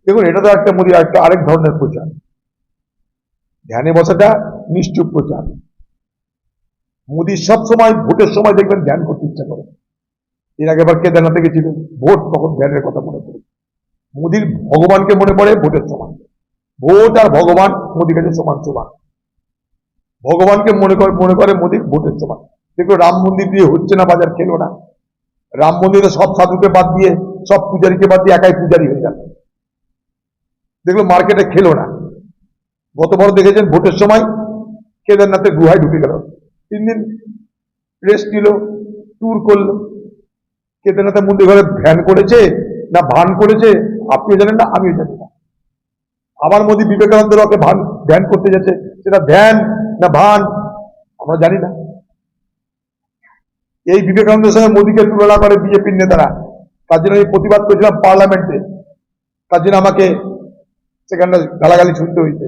দেখুন, এটা তো একটা মোদী একটা আরেক ধরনের প্রচার। ধ্যানে বসাটা নিশ্চুপ প্রচার। মোদী সব সময় ভোটের সময় দেখবেন ধ্যান করতে ইচ্ছা করে। এর আগে আবার কেদারনাথে গেছিল, ভোট তখন ধ্যানের কথা মনে পড়ে। মোদীর ভগবানকে মনে পড়ে ভোটের সময়। ভোট আর ভগবান মোদীর কাছে সমান সমান। ভগবানকে মনে করে মোদীর ভোটের সময়। দেখো, রাম মন্দির দিয়ে হচ্ছে না, বাজার খেলো না। রাম মন্দিরে সব সাধুকে বাদ দিয়ে, সব পূজারীকে বাদ দিয়ে একাই পূজারী হয়ে গেল। দেখলো মার্কেটে খেলো না। গতবার দেখেছেন ভোটের সময় কেদারনাথের গুহায় ঢুকে গেল, 3 দিন রেস্ট নিল, ট্যুর করলো। কেদারনাথের মন্দির ঘরে ধ্যান করেছে না ভান করেছে আপনিও জানেন না, আমিও জানি না। আবার মোদী বিবেকানন্দ রকে ধ্যান করতে যাচ্ছে, সেটা ধ্যান না ভান আমরা জানি না। এই বিবেকানন্দের সঙ্গে মোদীকে তুলনা করে বিজেপির নেতারা। তার জন্য আমি প্রতিবাদ করেছিলাম পার্লামেন্টে, তার জন্য আমাকে সেখানে গালাগালি শুনতে হয়েছে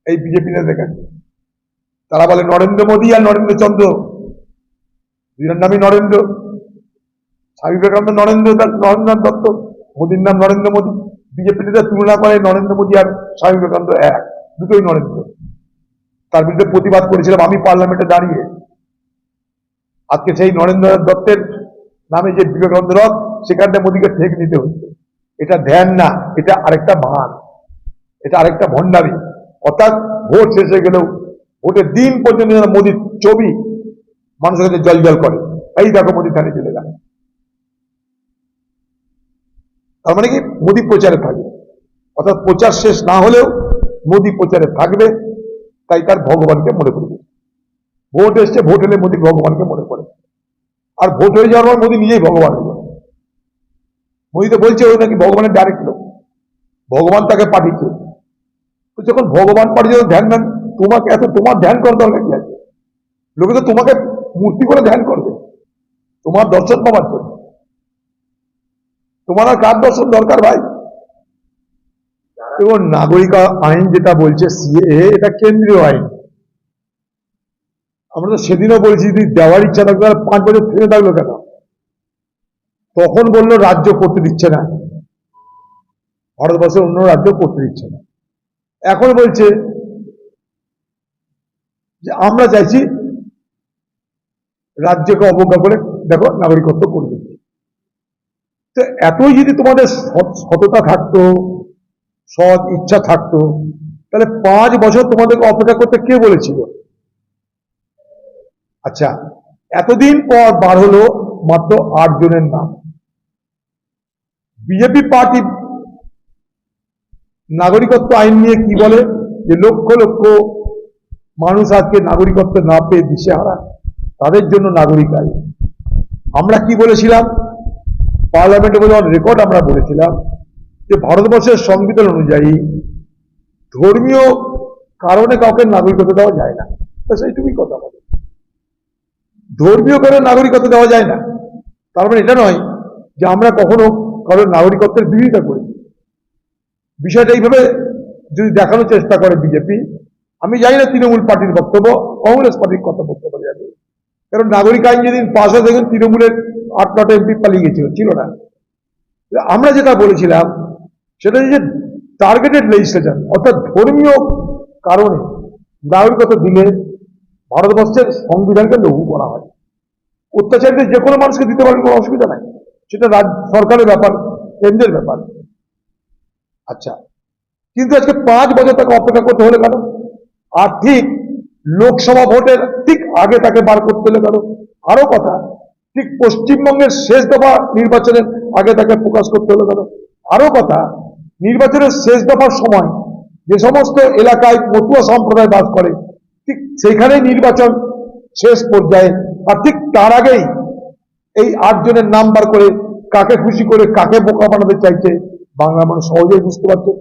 এই বিজেপি নেতাদের কাছে। তারা বলে নরেন্দ্র মোদী আর নরেন্দ্র চন্দ্র, দুজনের নামই নরেন্দ্র। স্বামী বিবেকানন্দ নরেন্দ্রনাথ দত্ত, মোদীর নাম নরেন্দ্র মোদী। বিজেপি নেতা তুলনা করে নরেন্দ্র মোদী আর স্বামী বিবেকানন্দ এক, দুটোই নরেন্দ্র। তার বিরুদ্ধে প্রতিবাদ করেছিলাম আমি পার্লামেন্টে দাঁড়িয়ে। আজকে সেই নরেন্দ্রনাথ দত্তের নামে যে বিবেকানন্দ রথ, সেখানে মোদীকে ঠেক নিতে হচ্ছে। এটা ধ্যান না, এটা আরেকটা ভান, এটা আরেকটা ভণ্ডামি। অর্থাৎ ভোট শেষ হয়ে গেলেও ভোটের দিন পর্যন্ত যেন মোদীর ছবি মানুষের কাছে জল জল করে। এই দেখো মোদী থানে চলে গেল। তার মানে কি, মোদী প্রচারে থাকবে। অর্থাৎ প্রচার শেষ না হলেও মোদী প্রচারে থাকবে, তাই তার ভগবানকে মনে করবে। ভোট এসছে, ভোট এলে মোদী ভগবানকে মনে করে। আর ভোট হয়ে যাওয়ার পর মোদী নিজেই ভগবান হয়ে যাবে। মোদী তো বলছে ও নাকি ভগবানের ডাইরেক্ট লোক, ভগবান তাকে পাঠিয়েছে। যখন ভগবান পাঠিয়েছে ধ্যান দেন, তোমাকে এত তোমার ধ্যান করার দরকার কি আছে? লোকে তো তোমাকে মূর্তি করে ধ্যান করবে তোমার দর্শন পাওয়ার জন্য। তোমার আর কার দর্শন দরকার ভাই? এবং নাগরিক আইন যেটা বলছে সিএএ, এটা কেন্দ্রীয় আইন। আমরা তো সেদিনও বলছি যদি দেওয়ার ইচ্ছা থাকবে 5 বছর থেমে থাকলো কেন? তখন বললো রাজ্য করতে দিচ্ছে না, ভারতবর্ষের অন্য রাজ্য করতে দিচ্ছে না। এখন বলছে যে আমরা চাইছি রাজ্যকে অবজ্ঞা করে দেখো নাগরিকত্ব করে দিচ্ছে। তো এতই যদি তোমাদের সততা থাকতো, সৎ ইচ্ছা থাকতো, তাহলে 5 বছর তোমাদেরকে অপেক্ষা করতে কে বলেছিল? আচ্ছা, এতদিন পর বার হলো মাত্র 8 জনের নাম। বিজেপি পার্টি নাগরিকত্ব আইন নিয়ে কি বলে, যে লক্ষ লক্ষ মানুষ আজকে নাগরিকত্ব না পেয়ে দিশেহারা, তাদের জন্য নাগরিক আইন। আমরা কি বলেছিলাম পার্লামেন্টে, বলে রেকর্ড আমরা বলেছিলাম যে ভারতবর্ষের সংবিধান অনুযায়ী ধর্মীয় কারণে কাউকে নাগরিকত্ব দেওয়া যায় না। সেইটুকুই কথা বলে, ধর্মীয় কারণে নাগরিকত্ব দেওয়া যায় না। তার মানে এটা নয় যে আমরা কখনো কারোর নাগরিকত্বের বিরোধিতা করেছি। বিষয়টা এইভাবে যদি দেখানোর চেষ্টা করে বিজেপি, আমি জানি না তৃণমূল পার্টির বক্তব্য, কংগ্রেস পার্টির কথা বক্তব্য যাবে। কারণ নাগরিক আইন যেদিন পাশ হয় দেখুন তৃণমূলের 8-9 এমপি পালিয়ে গেছিল, ছিল না। আমরা যেটা বলেছিলাম সেটা যে টার্গেটেড লেজিসলেশন, অর্থাৎ ধর্মীয় কারণে নাগরিকত্ব দিলে ভারতবর্ষের সংবিধানকে লঘু করা হয়। অত্যাচারীদের যে কোনো মানুষকে দিতে পারবে, কোনো অসুবিধা নাই, সেটা রাজ্য সরকারের ব্যাপার, কেন্দ্রের ব্যাপার। আচ্ছা, কিন্তু আজকে 5 বছর তাকে অপেক্ষা করতে হলে কেন? আর ঠিক লোকসভা ভোটের ঠিক আগে তাকে বার করতে হলে কেন? আরো কথা, ঠিক পশ্চিমবঙ্গের শেষ দফা নির্বাচনের আগে তাকে প্রকাশ করতে হলো কেন? আরো কথা, নির্বাচনের শেষ দফার সময় যে সমস্ত এলাকায় মতুয়া সম্প্রদায় বাস করে, ঠিক সেখানেই নির্বাচন শেষ পর্যায়ে, আর ঠিক তার আগেই এই 8 জনের নাম বার করে কাকে খুশি করে কাকে বোকা বানাতে চাইছে বাংলা মানুষ সহজেই বুঝতে পারছে।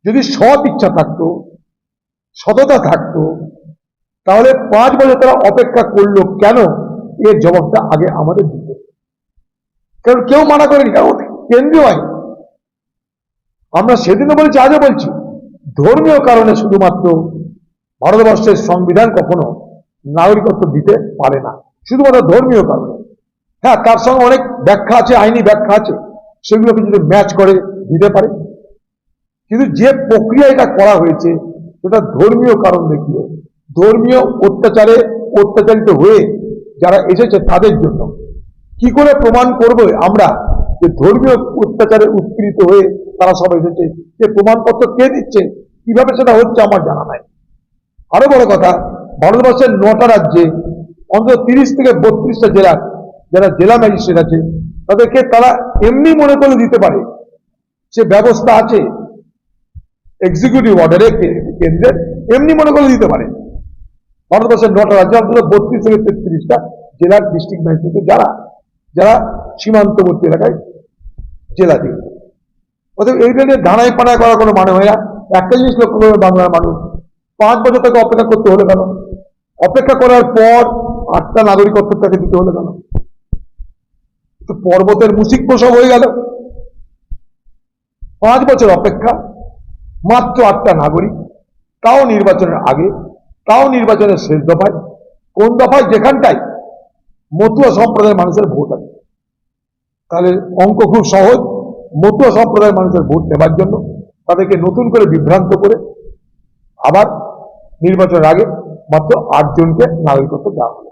যদি সৎ ইচ্ছা থাকতো, সততা থাকতো, তাহলে 5 বছর তারা অপেক্ষা করলো কেন? এর জবাবটা আগে আমাদের দিতে। কারণ কেউ মানা করেনি, কারণ কেন্দ্রীয় আইন। আমরা সেদিনও বলছি, আজও বলছি, ধর্মীয় কারণে শুধুমাত্র ভারতবর্ষের সংবিধান কখনো নাগরিকত্ব দিতে পারে না, শুধুমাত্র ধর্মীয় কারণে। হ্যাঁ, তার সঙ্গে অনেক ব্যাখ্যা আছে, আইনি ব্যাখ্যা আছে, সেগুলোকে যদি ম্যাচ করে দিতে পারে, কিন্তু যে প্রক্রিয়া এটা করা হয়েছে সেটা ধর্মীয় কারণ দেখিয়ে, ধর্মীয় অত্যাচারিত হয়ে যারা এসেছে তাদের জন্য। কি করে প্রমাণ করবো আমরা যে ধর্মীয় অত্যাচারে উৎপীড়িত হয়ে তারা সব এসেছে? যে প্রমাণপত্র কে দিচ্ছে, কিভাবে সেটা হচ্ছে আমার জানা নাই। আরো বড় কথা, ভারতবর্ষের 9টা রাজ্যে অন্তত 30 থেকে 32টা জেলার যারা জেলা ম্যাজিস্ট্রেট আছে তাদেরকে তারা এমনি মনে করে দিতে পারে, সে ব্যবস্থা আছে এক্সিকিউটিভ অর্ডারে কেন্দ্রের, এমনি মনে করে দিতে পারে। ভারতবর্ষের 9টা রাজ্যে অন্তত 32 থেকে 33টা জেলার ডিস্ট্রিক্ট ম্যাজিস্ট্রেট যারা যারা সীমান্তবর্তী এলাকায় জেলা দিয়ে, অতএব এইটা নিয়ে ধানায় পানায় করার কোনো মানে হয় না। একটা জিনিস লক্ষ্য করবে বাংলার মানুষ, 5 বছর তাকে অপেক্ষা করতে হলে কেন? অপেক্ষা করার পর 8টা নাগরিকত্ব তাকে দিতে হলে কেন? তো পর্বতের মুসিক প্রসব হয়ে গেল। 5 বছর অপেক্ষা, মাত্র 8টা নাগরিক, তাও নির্বাচনের আগে, তাও নির্বাচনের শেষ দফায়। কোন দফায়? যেখানটায় মতুয়া সম্প্রদায়ের মানুষের ভোট আছে। তাহলে অঙ্ক খুব সহজ, মতুয়া সম্প্রদায়ের মানুষের ভোট নেবার জন্য তাদেরকে নতুন করে বিভ্রান্ত করে আবার নির্বাচনের আগে মাত্র 8 জনকে নাগরিকত্ব দেওয়া হলো।